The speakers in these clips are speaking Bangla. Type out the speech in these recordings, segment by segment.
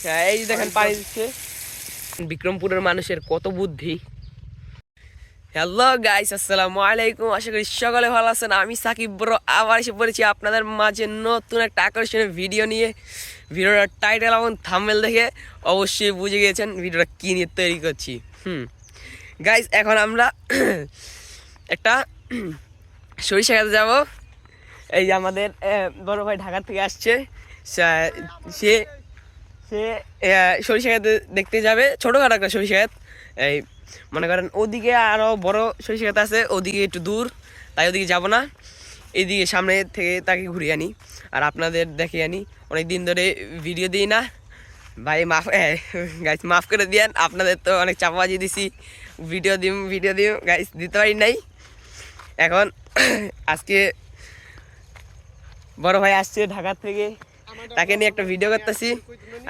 এই যে দেখেন পানি দিচ্ছে। বিক্রমপুরের মানুষের কত বুদ্ধি। হ্যালো গাইস, আসসালামু আলাইকুম। আশা করি সকলে ভালো আছেন। আমি সাকিব ব্রো আবার এসে পড়েছি আপনাদের মাঝে নতুন একটা আকর্ষণীয় ভিডিও নিয়ে। ভিডিওটার টাইটেল এবং থাম্বনেল দেখে অবশ্যই বুঝে গিয়েছেন ভিডিওটা কী নিয়ে তৈরি করছি। গাইস, এখন আমরা একটা সরিষা খেতে যাবো। এই যে আমাদের বড় ভাই ঢাকা থেকে আসছে। সে সে সরিষা ক্ষেত দেখতে যাবে, ছোটোখাটো একটা সরিষা ক্ষেত। এই মনে করেন ওদিকে আরও বড় সরিষা ক্ষেত আছে, ওদিকে একটু দূর, তাই ওদিকে যাব না। এইদিকে সামনে থেকে তাকে ঘুরিয়ে আনি আর আপনাদের দেখে আনি। অনেক দিন ধরে ভিডিও দিই না ভাই, গাইস মাফ করে দিয়েন। আপনাদের তো অনেক চাপাবাজি দিছি, ভিডিও দিম গাইস, দিতে পারি নাই। এখন আজকে বড় ভাই আসছে ঢাকা থেকে, তাকে নিয়ে একটা ভিডিও করতেছি।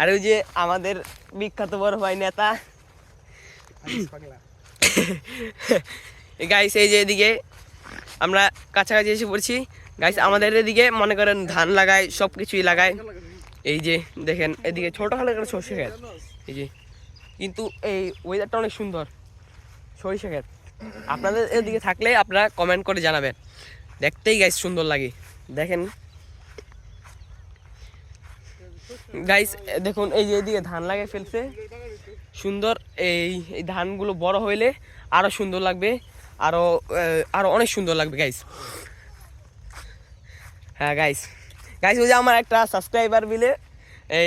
আর ওই যে আমাদের বিখ্যাত বড় ভাই নেতা গাইস, এই যে এদিকে আমরা কাছাকাছি এসে পড়ছি গাইস। আমাদের এদিকে মনে করেন ধান লাগায়, সব কিছুই লাগায়। এই যে দেখেন এদিকে ছোটোখাটো একটা সরষে ক্ষেত, এই যে, কিন্তু এই ওয়েদারটা অনেক সুন্দর। সরিষা ক্ষেত আপনাদের এদিকে থাকলে আপনারা কমেন্ট করে জানাবেন, দেখতেই গাইস সুন্দর লাগে। দেখেন গাইস, দেখুন এই যে এদিকে ধান লাগিয়ে ফেলছে সুন্দর। এই ধানগুলো বড় হইলে আরো সুন্দর লাগবে, আরো আরো অনেক সুন্দর লাগবে গাইস। হ্যাঁ গাইস, ওই যে আমার একটা সাবস্ক্রাইবার বিলে,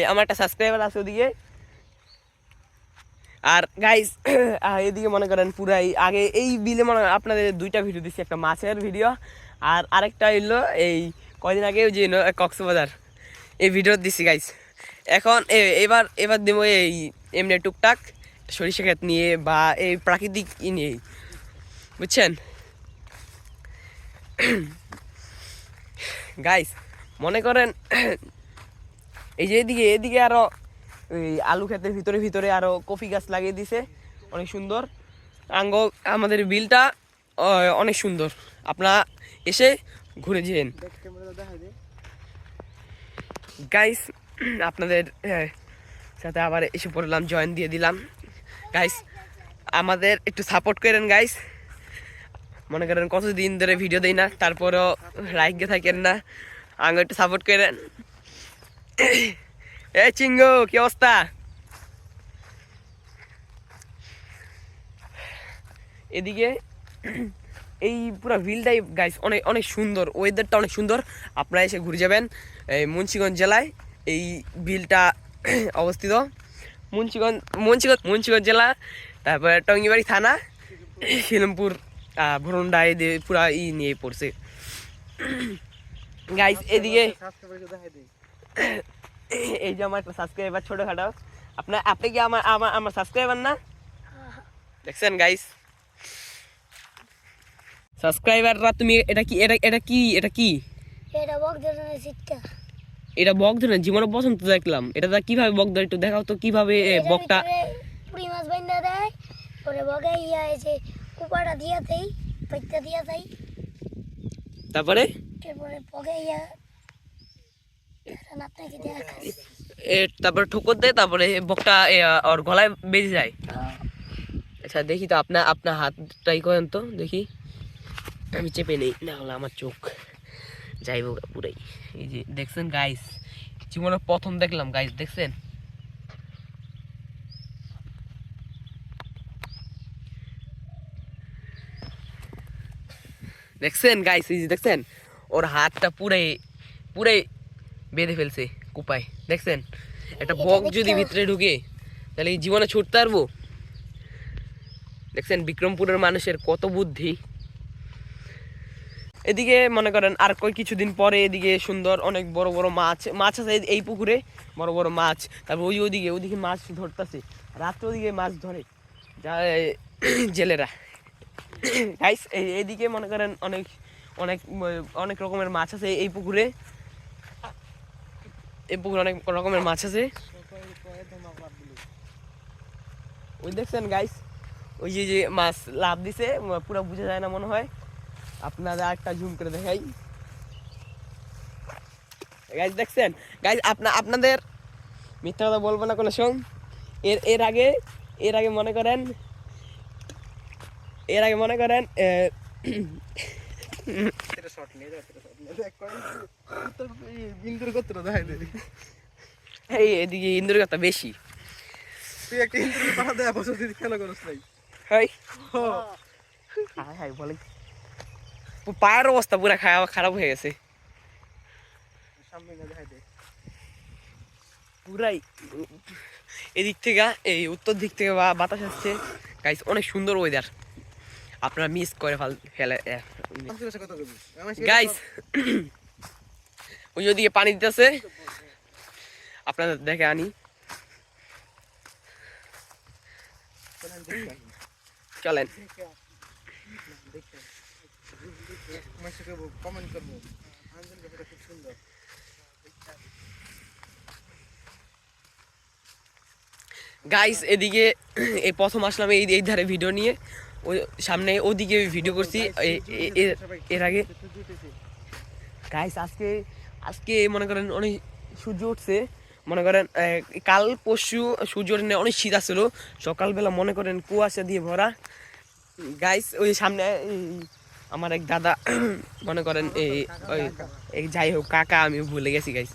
আমার একটা সাবস্ক্রাইবার আছে ওদিকে। আর গাইস এদিকে মনে করেন পুরাই আগে এই বিলে মনে করেন আপনাদের দুইটা ভিডিও দিচ্ছি, একটা মাছের ভিডিও আর আরেকটা হইলো এই কয়দিন আগে ওই যে কক্সবাজার, এই ভিডিও দিচ্ছি গাইস। এখন এবার দেবো এই এমনি টুকটাক সরিষা ক্ষেত নিয়ে বা এই প্রাকৃতিক নিয়েই, বুঝছেন গাইস। মনে করেন এই যে এদিকে আরো ওই আলু ক্ষেতের ভিতরে আরো কফি গাছ লাগিয়ে দিছে, অনেক সুন্দর। আমাদের বিলটা অনেক সুন্দর, আপনারা এসে ঘুরে যেন গাইস। আপনাদের সাথে আবার এসে পড়লাম, জয়েন দিয়ে দিলাম গাইস। আমাদের একটু সাপোর্ট করেন গাইস। মনে করেন কতদিন ধরে ভিডিও দেই না, তারপরও লাইকে থাকেন না, আগে একটু সাপোর্ট করেন। এ চিঙ্গো, কি অবস্থা? এদিকে এই পুরো ভিলটাই গাইস অনেক অনেক সুন্দর, ওয়েদারটা অনেক সুন্দর। আপনারা এসে ঘুরে যাবেন। এই মুন্সিগঞ্জ জেলায় এই বিলটা অবস্থিত। মুন্সিগঞ্জ জেলা, তারপরে টঙ্গিবাড়ি থানা, শিলমপুর, ভরুন্ডা, এই পুরা নিয়ে পড়ছে গাইস। এদিকে এই যে আমার একটা সাবস্ক্রাইবার ছোটখাটো, আপনি কি আমার সাবস্ক্রাইবার না? দেখছেন গাইস সাবস্ক্রাইবাররা, তুমি এটা কি এটা বক ধরে জীবনে প্রথম তো দেখলাম। এটা কিভাবে বক ধরে, একটু দেখাও তো কিভাবে বকটা। পুরি মাছ বাইন্দা দেয়, পরে বকে এসে কুপাটা দিয়া দেই, পেটটা দিয়া দেয়, তারপরে বকে নাতনাকে দেয়া খাই। তারপরে ঠোকর দেয়, তারপরে বকটা ওর গলায় বেজে যায়। আচ্ছা দেখি তো, আপনার হাত ট্রাই করেন তো দেখি। আমি চেপে নেই, না হলে আমার চোখ যাইব পুরাই। এই যে দেখছেন গাইস, জীবনে প্রথম দেখলাম গাইস, দেখছেন গাইস, এই যে দেখছেন ওর হাতটা পুরাই বেঁধে ফেলছে কুপায়। দেখছেন একটা বক যদি ভিতরে ঢুকে তাহলে এই জীবনে ছুটতে পারবো? দেখছেন বিক্রমপুরের মানুষের কত বুদ্ধি। এদিকে মনে করেন আর কিছুদিন পরে এদিকে সুন্দর অনেক বড় বড় মাছ আছে এই পুকুরে, বড় বড় মাছ। তারপর ওইদিকে মাছ ধরতেছে, রাত্রে ওদিকে মাছ ধরে জেলেরা গাইস। এইদিকে মনে করেন অনেক অনেক অনেক রকমের মাছ আছে এই পুকুরে অনেক রকমের মাছ আছে। ওই দেখছেন গাইস, ওই যে মাছ লাভ দিছে, পুরো বোঝা যায় না মনে হয়। আপনাদের একটা জুম করে দেখাই গাইস, দেখছেন গাইস। আপনাদের মিথ্যা কথা বলবো না কোনো সঙ্গ। এর আগে মনে করেন এই এদিকে ইন্দুর কথা বেশি। তুই একটা ইন্টারভিউ পাঠা দেয়া বছর দিদি খেলা করছ নাই। হাই হাই বলে পায়ের অবস্থা পুরা খারাপ হয়ে গেছে সামনে না দেখাই দে। পুরাই। এদিক থেকে এই উত্তর দিক থেকে বাতাস আসছে গাইস, অনেক সুন্দর ওয়েদার, আপনারা মিস করে ফেলে কত করবি? গাইস। ওই ওদিকে পানি দিতেছে, আপনাদের দেখে আনি। চলেন। কমেন্ট করবো খুব সুন্দর। গাইস এদিকে এই প্রথম আসলাম এই ধারে ভিডিও নিয়ে, ওই সামনে ওদিকে ভিডিও করছি এর আগে। গাইস আজকে মনে করেন অনেক সূর্য উঠছে, মনে করেন কাল পরশু সূর্য ওঠে অনেক শীত আসছিল, সকালবেলা মনে করেন কুয়াশা দিয়ে ভরা। গাইস ওই সামনে আমার এক দাদা মনে করেন এই যাই হোক কাকা, আমি ভুলে গেছি গাইস।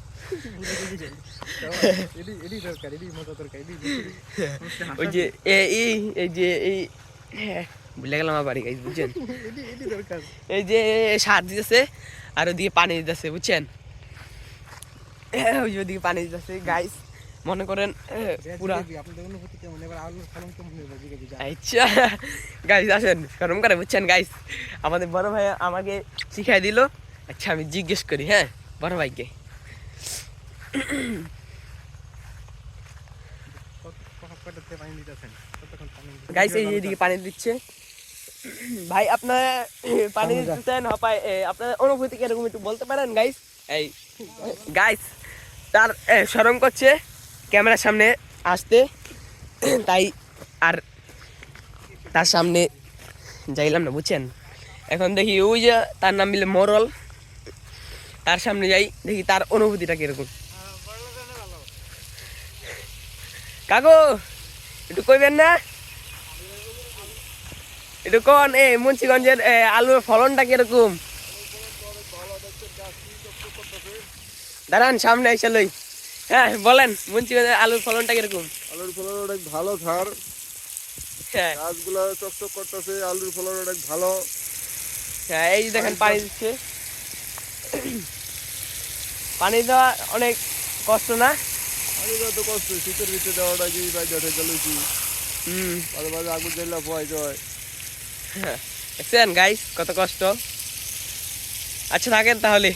ওই যে এই ভুলে গেলাম আমার বাড়ি গাইস, বুঝছেন? এই যে সার দিতেছে আর ওদিকে পানি দিতেছে, বুঝছেন? ওই ওদিকে পানি দিতেছে গাইস, মনে করেন পুরা। আচ্ছা গাইস আসেন, গরম করে, বুঝছেন গাইস? আমাদের বড় ভাই আমাকে শিখাই দিল। আচ্ছা আমি জিজ্ঞেস করি, হ্যাঁ বড় ভাইকে। গাইস এইদিকে পানি দিচ্ছে ভাই, আপনার পানি দিচ্ছেন হপায়, আপনার অনুভূতি কিরকম একটু বলতে পারেন গাইস? এই গাইস তার শরম করছে ক্যামেরার সামনে আসতে, তাই আর তার সামনে যাইলাম না, বুঝছেন? এখন দেখি ওই যে তার নাম মিলে মরল, তার সামনে যাই, দেখি তার অনুভূতিটা কিরকম। কাকু একটু কইবেন না, একটু কোন এই মুন্সিগঞ্জের আলুর ফলনটা কিরকম? দাঁড়ান সামনে এসে লই। হ্যাঁ বলেন, মুন্সিগঞ্জের আলুর ফলনটা কিরকম? আলুর ফলন অনেক ভালো স্যার, হ্যাঁ গাছগুলো চকচক করতেছে, আলুর ফলন অনেক ভালো। হ্যাঁ এই যে দেখেন পানি দিচ্ছে, পানি দেওয়া অনেক কষ্ট না? পানি দেওয়া তো কষ্ট, শীতের ভিতরে দেওয়াটা কি বাইরে ঠেকে লইছি, মাঝে মাঝে আগুন জ্বালা ভয় যায়। দেখছেন গাইস কত কষ্ট। আচ্ছা থাকেন তাহলে।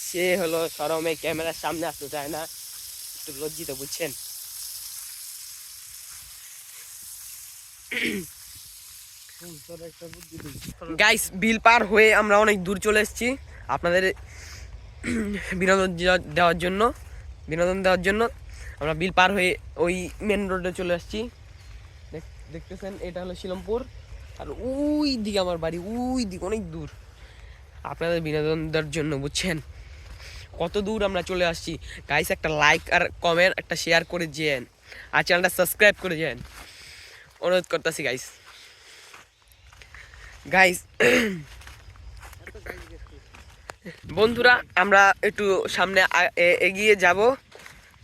সে হলো শরমে ক্যামেরার সামনে আসতে চায় না, একটু লজ্জিত, বুঝছেন? গাইস বিল পার হয়ে আমরা অনেক দূর চলে এসেছি আপনাদের বিনোদন দেওয়ার জন্য আমরা বিল পার হয়ে ওই মেন রোডে চলে আসছি। দেখতেছেন এটা হলো শিলমপুর, আর ওই দিকে আমার বাড়ি, ওই দিকে অনেক দূর, আপনাদের বিনোদন দেওয়ার জন্য, বুঝছেন? কত দূর আমরা চলে আসছি গাইস। একটা লাইক আর কমেন্ট একটা শেয়ার করে যেন, আর চ্যানেলটা সাবস্ক্রাইব করে যেন, অনুরোধ করতেছি গাইস। বন্ধুরা আমরা একটু সামনে এগিয়ে যাব,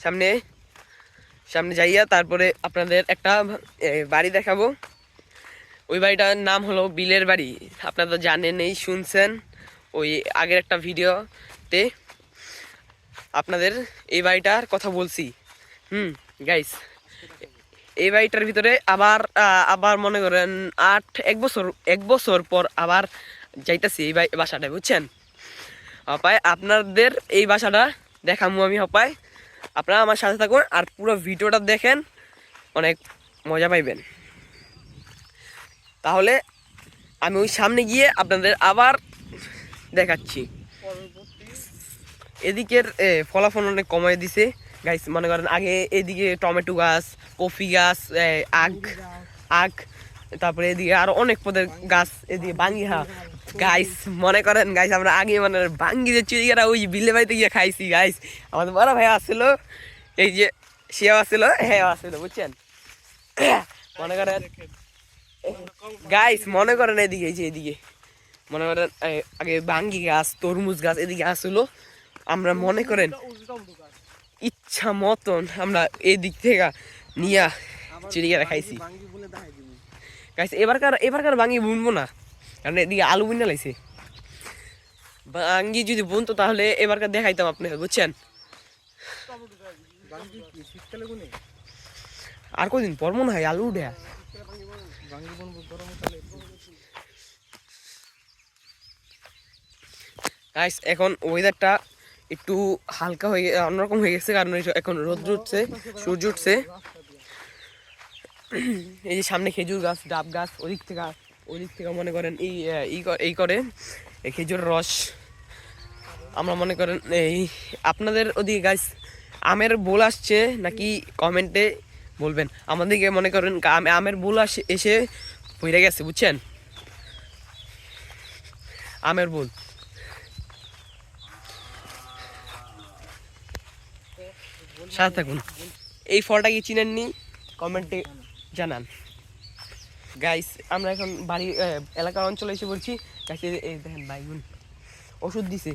সামনে যাইয়া তারপরে আপনাদের একটা বাড়ি দেখাবো। ওই বাড়িটার নাম হলো বিলের বাড়ি, আপনারা তো জানেনই, শুনছেন ওই আগের একটা ভিডিওতে আপনাদের এই বাড়িটার কথা বলছি। গাইস এই বাড়িটার ভিতরে আবার মনে করেন এক বছর পর আবার যাইতেছি এই বাসাটায়, বুঝছেন? হপায় আপনাদের এই বাসাটা দেখামু আমি, হপায় আপনারা আমার সাথে থাকুন আর পুরো ভিডিওটা দেখেন, অনেক মজা পাইবেন। তাহলে আমি ওই সামনে গিয়ে আপনাদের আবার দেখাচ্ছি। এদিকের ফলাফল অনেক কমাই দিছে গাইস, মনে করেন আগে এদিকে টমেটো গাছ, কফি গাছ, আখ, তারপরে এদিকে আরো অনেক পদের গাছ, এদিকে বাঙ্গিহা গাইস মনে করেন গাইস আমরা আগে মানে ভাঙ্গি যে চুরিগারা ওই বিলে বাড়িতে গিয়ে খাইছি গাইস। আমাদের বড় ভাই আসছিল, এই যে সেও আসছিল, হ্যাঁ আসছিল, বুঝছেন? মনে করেন গাইস, মনে করেন এদিকে, এই যে এদিকে মনে করেন আগে ভাঙ্গি গাছ, তরমুজ গাছ এদিকে আসলো। আমরা মনে করেন ইচ্ছা মতন আমরা এদিক থেকে নিয়ে চুরিগারা খাইছি গাইস। এবারকার ভাঙ্গি বুনবো না, কারণ এদিকে আলু বুনা লাইছে। ভাঙ্গি যদি বুনতো তাহলে এবারকার দেখাইতাম আপনাকে, বুঝছেন? আর কদিন পর মনে হয় আলু উঠে। গাইস এখন ওয়েদারটা একটু হালকা হয়ে অন্যরকম হয়ে গেছে, কারণ এখন রোদ উঠছে, সূর্য উঠছে। এই যে সামনে খেজুর গাছ, ডাব গাছ, ওদিক থেকে মনে করেন এই করে এই খেজুরের রস আমরা মনে করেন এই আপনাদের ওদিকে গাছ আমের বোল আসছে নাকি কমেন্টে বলবেন। আমাদেরকে মনে করেন আমের বোল এসে পড়ে গেছে, বুঝছেন? আমের বোল সাথে থাকুন। এই ফলটা কি চিনেননি কমেন্টে জানান গাইস। আমরা এখন বাড়ি এলাকার অঞ্চলে এসে পড়ছি গাছ। এই দেখেন বাইগুন ওষুধ দিছে,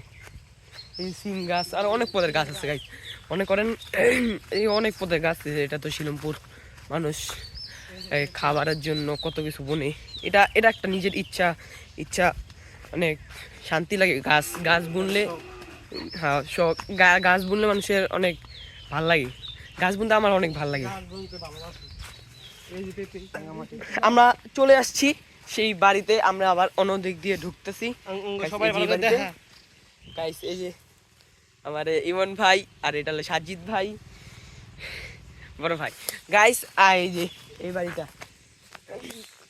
এই সিম গাছ আর অনেক পদের গাছ আছে গাইস। মনে করেন এই অনেক পদের গাছ আছে। এটা তো শিলমপুর মানুষ খাবারের জন্য কত কিছু বনে। এটা একটা নিজের ইচ্ছা অনেক শান্তি লাগে। গাছ বুনলে, হ্যাঁ গাছ বুনলে মানুষের অনেক ভাল লাগে। গাছ বুনতে আমার অনেক ভাল লাগে। আমরা চলে আসছি সেই বাড়িতে, আমরা আবার অন্য দিক দিয়ে ঢুকতেছি। গাইস এই যে আমার ইমন ভাই, আর এটা হলো সাজিদ ভাই, বড় ভাই। গাইস এই যে এই বাড়িটা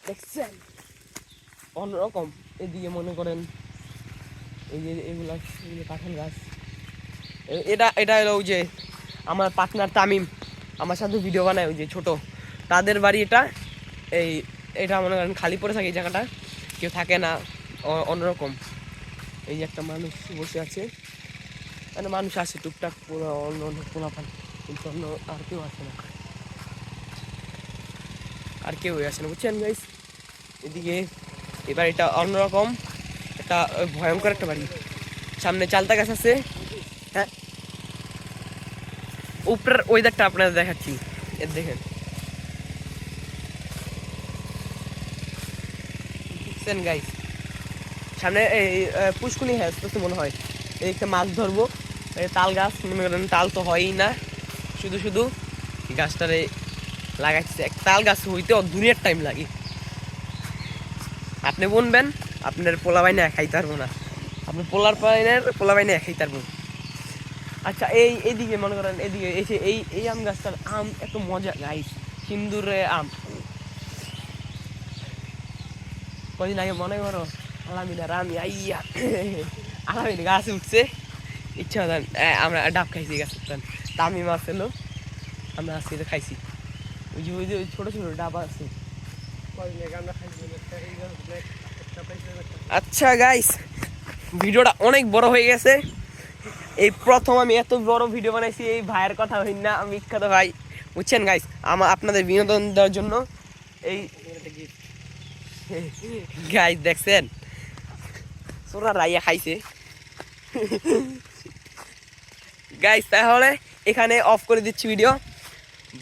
দেখছেন অন্যরকম। এদিকে মনে করেন এই যে এগুলা কাঁঠাল গাছ। এটা হলো ওই যে আমার পার্টনার তামিম, আমার সাথে ভিডিও বানায়, ওই যে ছোট, তাদের বাড়ি এটা। এটা মনে করেন খালি পড়ে থাকে এই জায়গাটা, কেউ থাকে না, অন্যরকম। এই যে একটা মানুষ বসে আছে, মানে মানুষ আসে টুকটাক, পুরো অন্য পোলাপান, কিন্তু অন্য আর কেউ আসে না, বুঝছেন গাইস? এদিকে এই বাড়িটা অন্যরকম, একটা ভয়ঙ্কর একটা বাড়ি। সামনে চালতা গাছ আছে, হ্যাঁ। উপরের ওয়েদারটা আপনাদের দেখাচ্ছি, দেখেন গাইস। সামনে এই পুষ্কুনি হ্যাঁ মনে হয় এই একটা মাছ ধরবো। তাল গাছ, মনে করেন তাল তো হয়ই না, শুধু গাছটারে লাগাচ্ছে। এক তাল গাছ হইতে দুনিয়ার টাইম লাগে। আপনি বুনবেন, আপনার পোলা বাইনে খাইতে পারবো না, আপনি পোলা বাইনে খাইতে পারবো। আচ্ছা এইদিকে মনে করেন এদিকে এসে এই আম গাছটার আম এত মজা গাইস, সিন্দুরে আম। কদিন আগে মনে করো আলামিনার আমি আলামিন গাছে উঠছে, ইচ্ছা হতাম আমরা ডাব খাইছি গাছ। তামি মাছ এলো, আমরা আজকে খাইছি। ওই যে ছোট ডাব আছে। আচ্ছা গাইস, ভিডিওটা অনেক বড় হয়ে গেছে। এই প্রথম আমি এত বড় ভিডিও বানাইছি এই ভাইয়ের কথা হই না, আমি বিখ্যাত ভাই, বুঝছেন গাইস? আপনাদের বিনোদন দেওয়ার জন্য এই গাইস দেখছেন সোনা রাইয়া খাইছে গাইস। তাহলে এখানে অফ করে দিচ্ছি ভিডিও।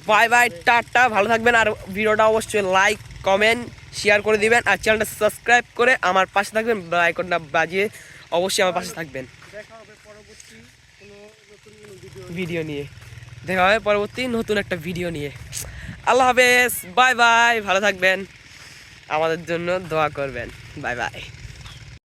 বাই বাই, টাটা, ভালো থাকবেন। আর ভিডিওটা অবশ্যই লাইক, কমেন্ট, শেয়ার করে দিবেন, আর চ্যানেলটা সাবস্ক্রাইব করে আমার পাশে থাকবেন, বেল আইকনটা বাজিয়ে অবশ্যই আমার পাশে থাকবেন। দেখা হবে পরবর্তী নতুন একটা ভিডিও নিয়ে। আল্লাহ হাফেজ, বাই বাই, ভালো থাকবেন, আমাদের জন্য দোয়া করবেন। Bye bye.